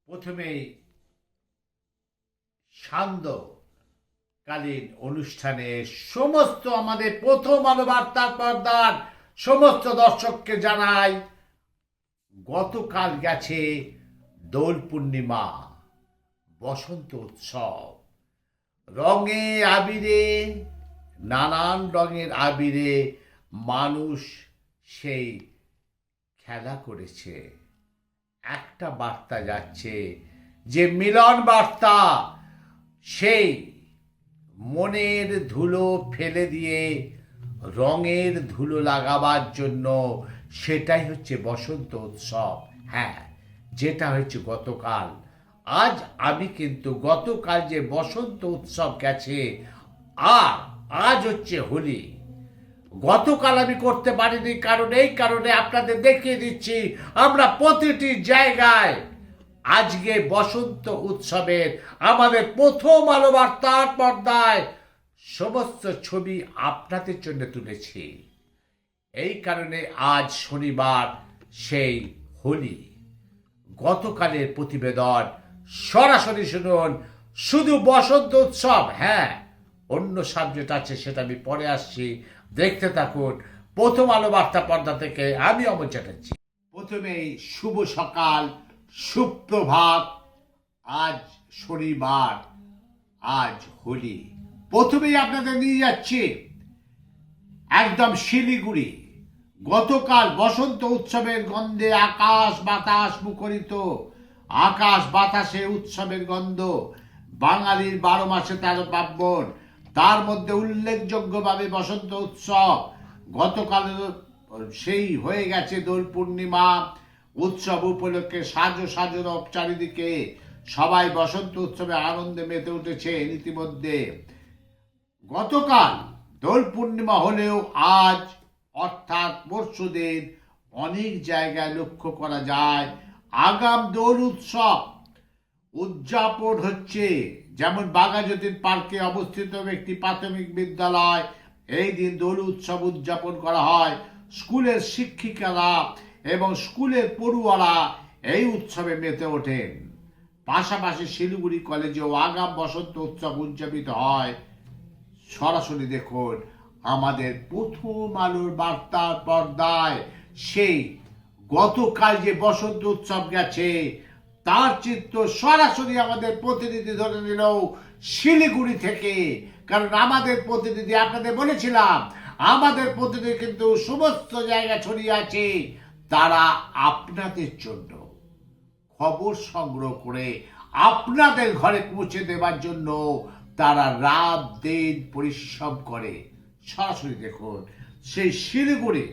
প্রথমেই সান্ধ্যকালীন অনুষ্ঠানে সমস্ত আমাদের প্রথম আলো বার্তার পর্দার সমস্ত দর্শককে জানাই গতকাল গেছে দোল পূর্ণিমা, বসন্ত উৎসব। রঙে আবিরে, নানান রঙের আবিরে মানুষ সেই খেলা করেছে। একটা বার্তা যাচ্ছে যে মিলন বার্তা, সেই মনের ধুলো ফেলে দিয়ে রঙের ধুলো লাগাবার জন্য, সেটাই হচ্ছে বসন্ত উৎসব। হ্যাঁ, যেটা হচ্ছে গতকাল। আজ আমি কিন্তু গতকাল যে বসন্ত উৎসব গেছে, আর আজ হচ্ছে হোলি। গতকাল আমি করতে পারিনি, কারণ এই কারণে আপনাদের দেখিয়ে দিচ্ছি আমরা প্রতিটি জায়গায় আজকে বসন্ত উৎসবের আমাদের প্রথম আলো বার্তার পর্দায় সমস্ত ছবি আপনাদের জন্য তুলেছি। এই কারণে আজ শনিবার, সেই হোলি। গতকালের প্রতিবেদন সরাসরি শুনুন। শুধু বসন্ত উৎসব, হ্যাঁ অন্য সাবজেক্ট আছে, সেটা আমি পরে আসছি, দেখতে থাকুন প্রথম আলো বার্তা পর্দা থেকে। আমি অমর চ্যাটার্জি। প্রথমেই শুভ সকাল, সুপ্রভাত। আজ শনিবার, আজ হোলি। প্রথমেই আপনাদের নিয়ে যাচ্ছি একদম শিলিগুড়ি। গতকাল বসন্ত উৎসবের গন্ধে আকাশ বাতাস মুখরিত। আকাশ বাতাসে উৎসবের গন্ধ। বাঙালির 12 মাসে 13 পার্বণ, তার মধ্যে উল্লেখযোগ্যভাবে বসন্ত উৎসব। গতকাল সেই হয়ে গেছে দোল পূর্ণিমা। উৎসব উপলক্ষে সাজো সাজো রব চারিদিকে। সবাই বসন্ত উৎসবে আনন্দে মেতে উঠেছে ইতিমধ্যে। গতকাল দোল পূর্ণিমা হলেও আজ অর্থাৎ পরশুদিন অনেক জায়গায় লক্ষ্য করা যায় আগাম দোল উৎসব উদযাপন হচ্ছে। যেমন বাঘাযতীন পার্কে অবস্থিত একটি প্রাথমিক বিদ্যালয়, এই দিন দোল উৎসব উদযাপন করা হয়। স্কুলের শিক্ষিকারা এবং স্কুলের পড়ুয়ারা এই উৎসবে মেতে ওঠেন। পাশাপাশি শিলিগুড়ি কলেজেও আগাম বসন্ত উৎসব উদযাপিত হয়। সরাসরি দেখুন আমাদের প্রথম আলোর বার্তার পর্দায় সেই গতকাল যে বসন্ত উৎসব গেছে তার চিত্র সরাসরি আমাদের প্রতিনিধি ধরে নিল শিলিগুড়ি থেকে। কারণ আমাদের প্রতিনিধি, আপনাদের বলেছিলাম আমাদের প্রতিনিধি কিন্তু সমস্ত জায়গা ছড়িয়ে আছে। তারা আপনাদের জন্য খবর সংগ্রহ করে আপনাদের ঘরে পৌঁছে দেওয়ার জন্য তারা রাত দিন পরিশ্রম করে। সরাসরি দেখুন সেই শিলিগুড়ি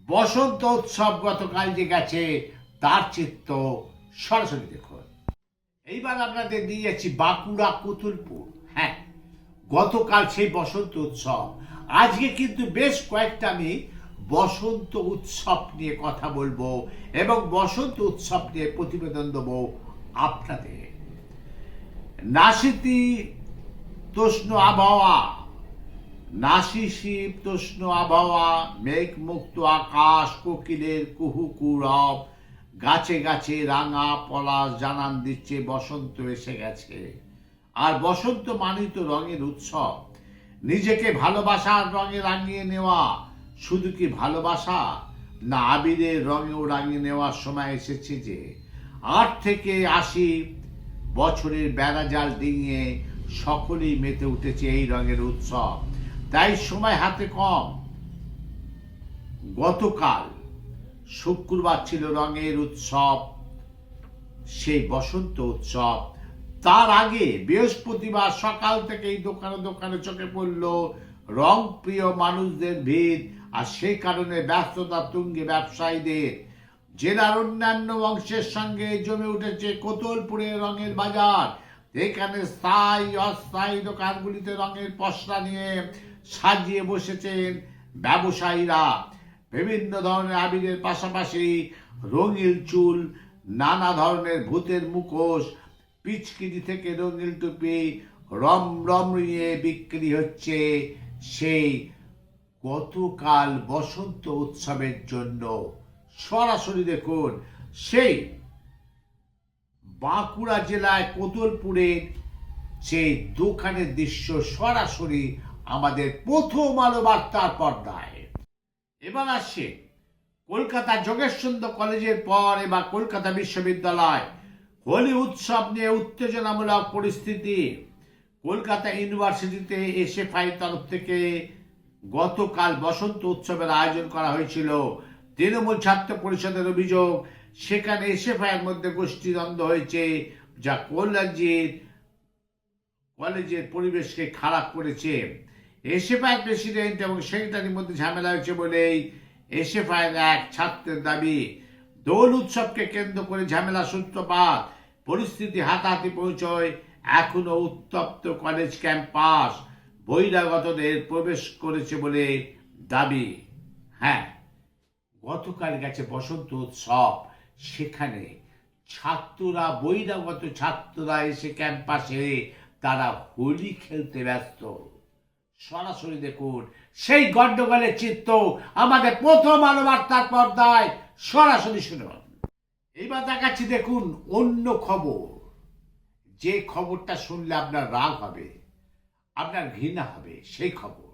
বসন্ত উৎসব গতকাল যে গেছে তার চিত্র সরাসরি দেখুন। এইবার আপনাদের নিয়ে যাচ্ছি বাঁকুড়া কুতুলপুর। হ্যাঁ, গতকাল সেই বসন্ত উৎসব। আজকে কিন্তু বেশ কয়েকটা আমি বসন্ত উৎসব নিয়ে কথা বলবো এবং বসন্ত উৎসব নিয়ে প্রতিবেদন দেবো আপনাদের। নাশীতোষ্ণ আবহাওয়া, নাশীতোষ্ণ আবহাওয়া, মেঘ মুক্ত আকাশ, কোকিলের কুহুকু রব, গাছে গাছে রাঙা পলাশ জানান দিচ্ছে বসন্ত এসে গেছে। আর বসন্ত মানেই তো রঙের উৎসব। নিজেকে ভালোবাসার রঙে রাঙিয়ে নেওয়া। শুধু কি ভালোবাসা, না আবিরের রঙেও রাঙিয়ে নেওয়ার সময় এসেছে। যে 8 থেকে 80 বছরের বেড়াজাল ডিঙিয়ে সকলেই মেতে উঠেছে এই রঙের উৎসব। তাই সময় হাতে কম। গতকাল শুক্রবার ছিল রঙের উৎসব, সেই বসন্ত উৎসব। তার আগে বৃহস্পতিবার সকাল থেকেই দোকানে দোকানে চোখে পড়ল রং প্রিয় মানুষদের ভিড়। আর সেই কারণে ব্যস্ততা তুঙ্গে ব্যবসায়ীদের। জেলার অন্যান্য অংশের সঙ্গে জমে উঠেছে কোতলপুরের রঙের বাজার। এখানে স্থায়ী অস্থায়ী দোকানগুলিতে রঙের পসরা নিয়ে সাজিয়ে বসেছেন ব্যবসায়ীরা। বিভিন্ন ধরনের আবিরের পাশাপাশি রঙিন চুল, নানা ধরনের ভূতের মুখোশ, পিচকিরি থেকে রঙিন টুপি রমরমিয়ে বিক্রি হচ্ছে সেই গতকাল বসন্ত উৎসবের জন্য। সরাসরি দেখুন সেই বাঁকুড়া জেলায় কোতুলপুরের সেই দোকানের দৃশ্য সরাসরি আমাদের প্রথম আলো বার্তার পর্দায়। এবার আসছে কলকাতা যোগেশচন্দ্র কলেজের পর এবার কলকাতা বিশ্ববিদ্যালয় হোলি উৎসব নিয়ে উত্তেজনামূলক পরিস্থিতি। কলকাতা ইউনিভার্সিটিতে এসএফআই তরফ থেকে গতকাল বসন্ত উৎসবের আয়োজন করা হয়েছিল। তৃণমূল ছাত্র পরিষদের অভিযোগ সেখানে এসএফআই এর মধ্যে গোষ্ঠীদ্বন্দ্ব হয়েছে, যা কলেজের পরিবেশকে খারাপ করেছে। এসএফআই প্রেসিডেন্ট এবং সেক্রেটারির মধ্যে ঝামেলা হয়েছে বলেই এসএফআই এক ছাত্রের দাবি। দোল উৎসবকে কেন্দ্র করে ঝামেলা সূত্রপাত, পরিস্থিতি হাতাহাতি পৌঁছয়। এখনো উত্তপ্ত কলেজ ক্যাম্পাস, বহিরাগতদের প্রবেশ করেছে বলে দাবি। হ্যাঁ, গতকাল গেছে বসন্ত উৎসব, সেখানে ছাত্ররা, বহিরাগত ছাত্ররা এসে ক্যাম্পাসে তারা হোলি খেলতে ব্যস্ত। সরাসরি দেখুন সেই গন্ডগোলের চিত্র আমাদের প্রথম আলো বার্তার পর্দায়, সরাসরি শুনুন। এইবার দেখাচ্ছি দেখুন অন্য খবর, যে খবরটা শুনলে আপনার রাগ হবে, আপনার ঘৃণা হবে, সেই খবর।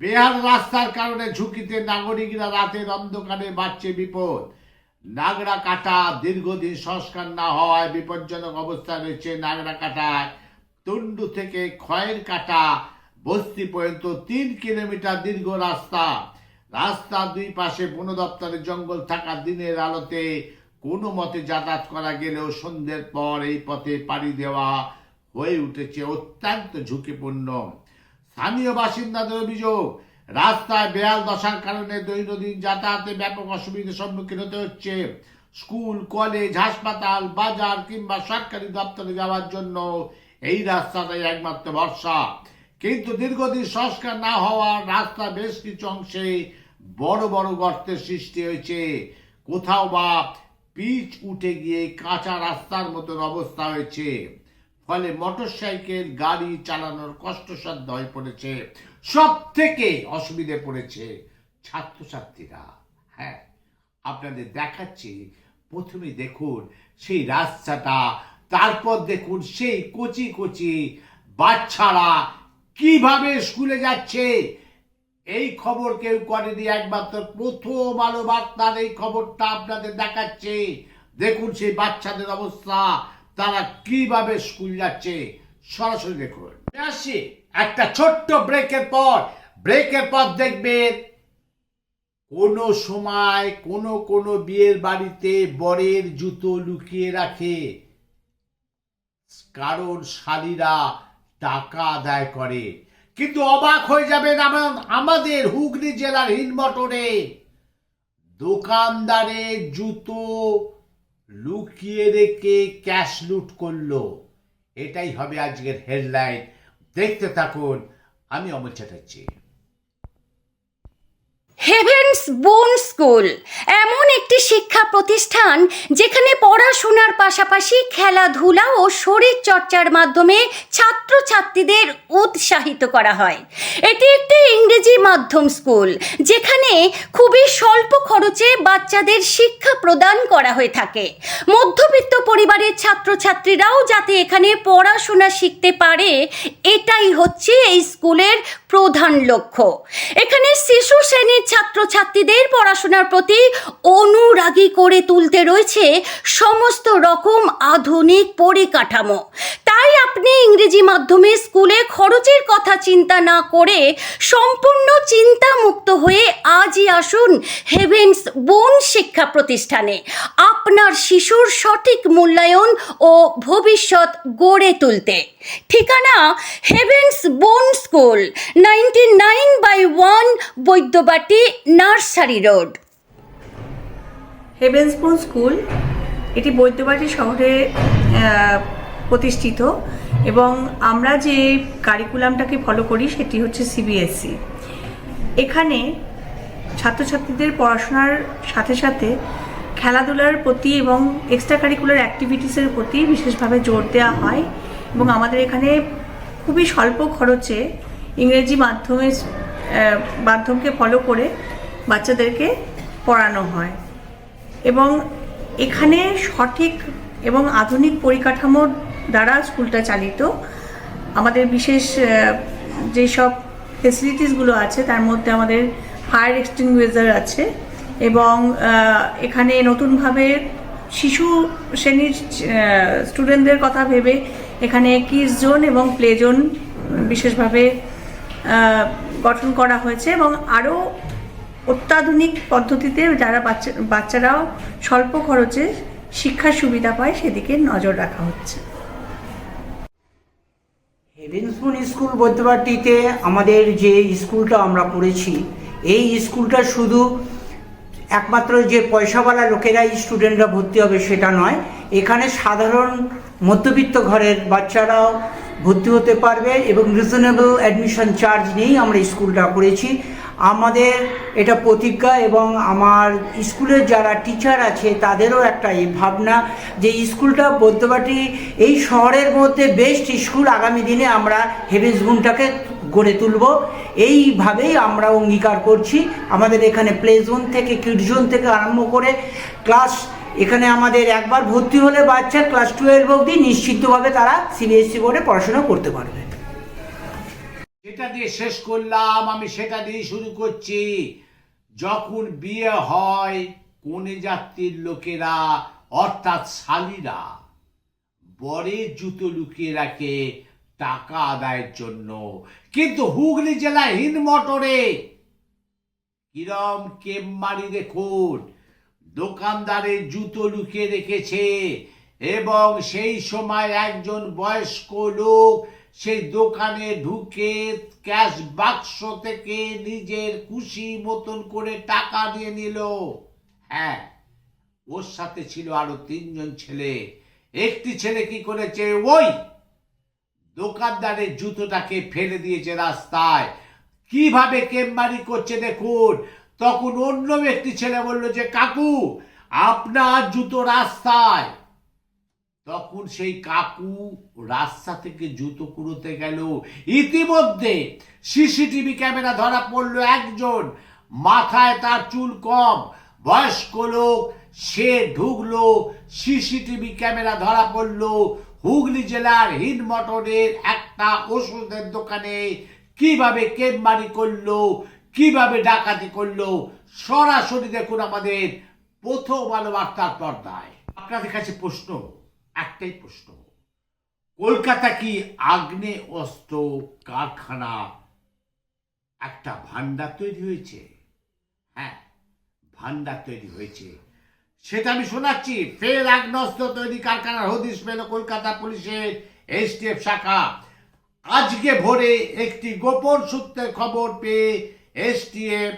বেহাল রাস্তার কারণে ঝুঁকিতে নাগরিকরা, রাতের অন্ধকারে বাড়ছে বিপদ। নাগরা কাটা দীর্ঘদিন সংস্কার না হওয়ায় বিপজ্জনক অবস্থা রয়েছে নাগরা কাটায়। তুন্ডু থেকে খয়ের কাটা বস্তি পর্যন্ত 3 কিলোমিটার দীর্ঘ রাস্তা। রাস্তার দুই পাশে বন দপ্তরের জঙ্গল থাকা দিনের আলোতে কোনো মতে যাতায়াত করা গেলেও সন্ধ্যের পর এই পথে পাড়ি দেওয়া হয়ে উঠেছে অত্যন্ত ঝুঁকিপূর্ণ। স্থানীয় বাসিন্দাদের অভিযোগ, রাস্তায় বেহাল দশার কারণে দৈনন্দিন যাতায়াতে ব্যাপক অসুবিধার সম্মুখীন হতে হচ্ছে। স্কুল, কলেজ, হাসপাতাল, বাজার কিংবা সরকারি দপ্তরে যাওয়ার জন্য এই রাস্তাটাই একমাত্র ভরসা। কিন্তু দীর্ঘদিন সংস্কার না হওয়ার রাস্তা বেশ কিছু অংশে বড় বড় গর্তের সৃষ্টি হয়েছে। কোথাও বা পিচ উঠে গিয়ে কাঁচা রাস্তার মতন অবস্থা হয়েছে, ফলে মোটরসাইকেল গাড়ি চালানোর কষ্টসাধ্য হয়ে পড়েছে। সব থেকে অসুবিধে পড়েছে ছাত্রছাত্রীরা। হ্যাঁ, আপনাদের দেখাচ্ছি, প্রথমে দেখুন সেই রাস্তাটা, তারপর দেখুন সেই কচি কচি বাচ্চারা কিভাবে স্কুলে যাচ্ছে। এই খবর কেউ করেনি, একমাত্র প্রথম আলো বার্তার এই খবরটা আপনাদের দেখাচ্ছে। দেখুন সেই বাচ্চাদের অবস্থা, তারা কিভাবে স্কুল যাচ্ছে, সরাসরি দেখুন। আসি একটা ছোট্ট ব্রেকের পর দেখবেন কোনো সময় কোনো বিয়ের বাড়িতে বরের জুতো লুকিয়ে রাখে, কারণ শালীরা টাকা আদায় করে। কিন্তু অবাক হয়ে যাবেন আমাদের হুগলি জেলার হিন্দমটরে দোকানদারের জুতো লুকিয়ে রেখে ক্যাশ লুট করলো। এটাই হবে আজকের হেডলাইন, দেখতে থাকুন। আমি অমল চ্যাটার্জি। হেভেন্স বোন স্কুল এমন একটি শিক্ষা প্রতিষ্ঠান যেখানে পড়াশোনার পাশাপাশি খেলাধুলা ও শরীর চর্চার মাধ্যমে ছাত্রছাত্রীদের উৎসাহিত করা হয়। এটি একটি ইংরেজি মাধ্যম স্কুল যেখানে খুবই স্বল্প খরচে বাচ্চাদের শিক্ষা প্রদান করা হয়ে থাকে। মধ্যবিত্ত পরিবারের ছাত্রছাত্রীরাও যাতে এখানে পড়াশোনা শিখতে পারে, এটাই হচ্ছে এই স্কুলের প্রধান লক্ষ্য। এখানে শিশু শ্রেণীর ছাত্রছাত্রীদের পড়াশোনার প্রতি অনুরাগী করে তুলতে রয়েছে সমস্ত রকম আধুনিক পরিকাঠামো। তাই আপনি ইংরেজি মাধ্যমে স্কুলে খরচের কথা চিন্তা না করে সম্পূর্ণ চিন্তামুক্ত হয়ে আজই আসুন হেভেন্স বোন শিক্ষা প্রতিষ্ঠানে, আপনার শিশুর সঠিক মূল্যায়ন ও ভবিষ্যৎ গড়ে তুলতে। ঠিকানা হেভেন্স বোন school, 99/1 Baidyabati, nursery road. Heavens বোন স্কুল এটি বৈদ্যবাটি শহরে প্রতিষ্ঠিত এবং আমরা যে কারিকুলামটাকে ফলো করি সেটি হচ্ছে সিবিএসই। এখানে ছাত্রছাত্রীদের পড়াশোনার সাথে সাথে খেলাধুলার প্রতি এবং এক্সট্রা কারিকুলার অ্যাক্টিভিটিসের প্রতি বিশেষভাবে জোর দেওয়া হয় এবং আমাদের এখানে খুবই স্বল্প খরচে ইংরেজি মাধ্যমকে ফলো করে বাচ্চাদেরকে পড়ানো হয় এবং এখানে সঠিক এবং আধুনিক পরিকাঠামোর দ্বারা স্কুলটা চালিত। আমাদের বিশেষ যেসব ফেসিলিটিসগুলো আছে তার মধ্যে আমাদের ফায়ার এক্সটিংগুইজার আছে, এবং এখানে নতুনভাবে শিশু শ্রেণীর স্টুডেন্টদের কথা ভেবে এখানে কিডস জোন এবং প্লে জোন বিশেষভাবে গঠন করা হয়েছে, এবং আরও অত্যাধুনিক পদ্ধতিতে যারা বাচ্চারাও স্বল্প খরচে শিক্ষার সুবিধা পায় সেদিকে নজর রাখা হচ্ছে। হেভেনসবুন স্কুল বৈদ্যবাটিতে আমাদের যে স্কুলটা আমরা পড়েছি, এই স্কুলটা শুধু একমাত্র যে পয়সাওয়ালা লোকেরাই স্টুডেন্টরা ভর্তি হবে সেটা নয়, এখানে সাধারণ মধ্যবিত্ত ঘরের বাচ্চারাও ভর্তি হতে পারবে এবং রিজনেবল অ্যাডমিশন চার্জ নিয়েই আমরা স্কুলটা করেছি। আমাদের এটা প্রতিজ্ঞা, এবং আমার স্কুলের যারা টিচার আছে তাদেরও একটা এই ভাবনা যে স্কুলটা বৈদ্যবাটি এই শহরের মধ্যে বেস্ট স্কুল আগামী দিনে আমরা হেভেনসবুনটাকে গড়ে তুলব, এইভাবেই আমরা অঙ্গীকার করছি। আমাদের এখানে প্লে জোন থেকে কিডস জোন থেকে আরম্ভ করে ক্লাস, এখানে আমাদের একবার ভর্তি হলে বাচ্চা ক্লাস 12 অবধি নিশ্চিতভাবে তারা সিবিএসসি বোর্ডে পড়াশোনা করতে পারবে। যেটা দিয়ে শেষ করলাম আমি সেটা দিয়ে শুরু করছি। যখন বিয়ে হয় কনে যাত্রীর লোকেরা অর্থাৎ শালীরা বরের জুতো লুকিয়ে রাখে টাকা আদায়ের জন্য, কিন্তু হুগলি জেলা হিন্দমোটরে কিরম কেমমারি দেখুন, দোকানদারের জুতো লুকিয়ে রেখেছে এবং সেই সময় একজন বয়স্ক লোক সেই দোকানে ঢুকে ক্যাশ বাক্স থেকে নিজের খুশি মতন করে টাকা নিয়ে নিল। হ্যাঁ, ওর সাথে ছিল আরো 3 জন ছেলে। একটি ছেলে কি করেছে, ওই দোকানদারের জুতোটাকে ফেলে দিয়েছে রাস্তায়। কিভাবে কেমবারি করছে দেখুন। তখন অন্য একটি ছেলে বলল যে কাকু আপনার জুতো রাস্তায়। তখন সেই কাকু রাস্তা থেকে জুতো কুড়োতে গেল। ইতিমধ্যে সিসিটিভি ক্যামেরা ধরা পড়লো একজন, মাথায় তার চুল কম, বয়স্ক লোক, সে ঢুকলো। সিসিটিভি ক্যামেরা ধরা পড়লো হুগলি জেলার হিন্দমোটরের একটা ওষুধের দোকানে কিভাবে কেমবারি করলো, কিভাবে ডাকাতি করলো। সরাসরি দেখুন আমাদের প্রথম আলো বার্তার পর্দায়। আপনাদের কাছে প্রশ্ন, একটাই প্রশ্ন, কলকাতা কি আগ্নেয় অস্ত্র কারখানা একটা ভান্ডার তৈরি হয়েছে? হ্যাঁ, ভান্ডার তৈরি হয়েছে, সেটা আমি শোনাচ্ছি। ফের আগ্নেয়াস্ত্র তৈরি কারখানার হদিশ পেল কলকাতা পুলিশের এসটিএফ শাখা। আজকে ভোরে একটি গোপন সূত্রের খবর পেয়ে এসটিএফ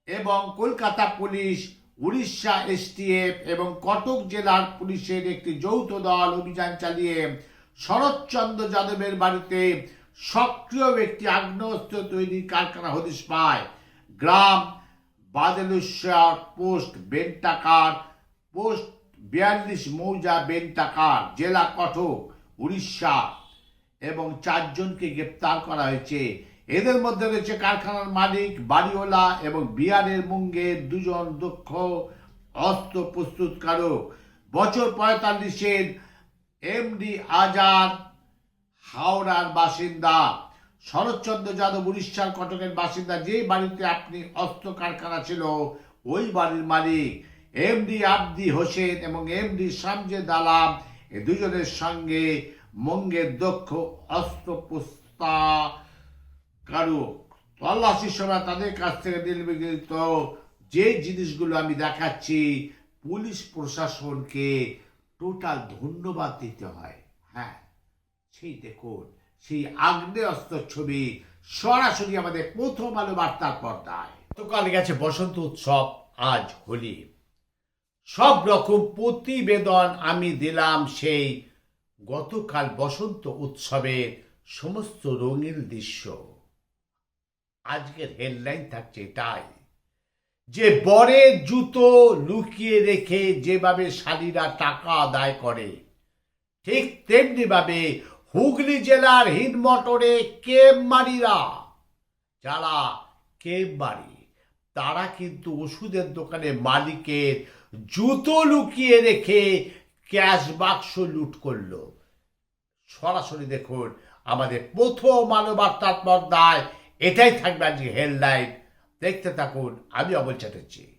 এবং কলকাতা পুলিশ, উড়িষ্যা এসটিএফ এবং কটক জেলার পুলিশের একটি যৌথ দল অভিযান চালিয়ে শরৎচন্দ্র যাদবের বাড়িতে সক্রিয় একটি আগ্নেয়াস্ত্র তৈরির কারখানা হদিশ পায়। গ্রাম বাদেলেশ্বর, পোস্ট বেন্টাকার, পোস্ট 42 মৌজা বেন্টাকার, জেলা কটক, উড়িষ্যা, এবং 4 জনকে গ্রেপ্তার করা হয়েছে। এদের মধ্যে রয়েছে কারখানার মালিক বাড়িওয়ালা এবং বিহারের মুঙ্গের 2 জন দক্ষ অস্ত্র প্রস্তুতকারক। বছর 45-এর এমডি আজাদ হাওড়ার বাসিন্দা, শরৎচন্দ্র যাদব উড়িষ্যার কটকের বাসিন্দা। যে বাড়িতে আপনি অস্ত্র কারখানা ছিল ওই বাড়ির মালিক এমডি আব্দি হোসেন এবং এমডি শামজেদ আলাম, এই 2 জনের সঙ্গে মুঙ্গের দক্ষ অস্ত্র প্রস্তুতকারক। তল্লাশির সময় তাদের কাছ থেকে নির্মিত যে জিনিসগুলো আমি দেখাচ্ছি, পুলিশ প্রশাসনকে টোটাল ধন্যবাদ দিতে হয়। হ্যাঁ, সেই দেখুন সেই আগ্নেয়াস্ত্র ছবি সরাসরি আমাদের প্রথম আলো বার্তার পর্দায়। গতকাল গেছে বসন্ত উৎসব, আজ হোলি। সব রকম প্রতিবেদন আমি দিলাম সেই গতকাল বসন্ত উৎসবের সমস্ত রঙিন দৃশ্য। আজকের হেডলাইন থাকছে এটাই যে বরের জুতো লুকিয়ে রেখে যেভাবে শালীরা টাকা আদায় করে, ঠিক তেমনি ভাবে হুগলি জেলার হিন্দমোটরে কেমমারিরা, যারা কেমমারি তারা কিন্তু ওষুধের দোকানে মালিকের জুতো লুকিয়ে রেখে ক্যাশ বাক্স লুট করলো। সরাসরি দেখুন আমাদের প্রথম আলো বার্তার পর্দায়। এটাই থাকবে আজকে হেডলাইন। দেখতে থাকুন, আমি অমল চ্যাটার্জি।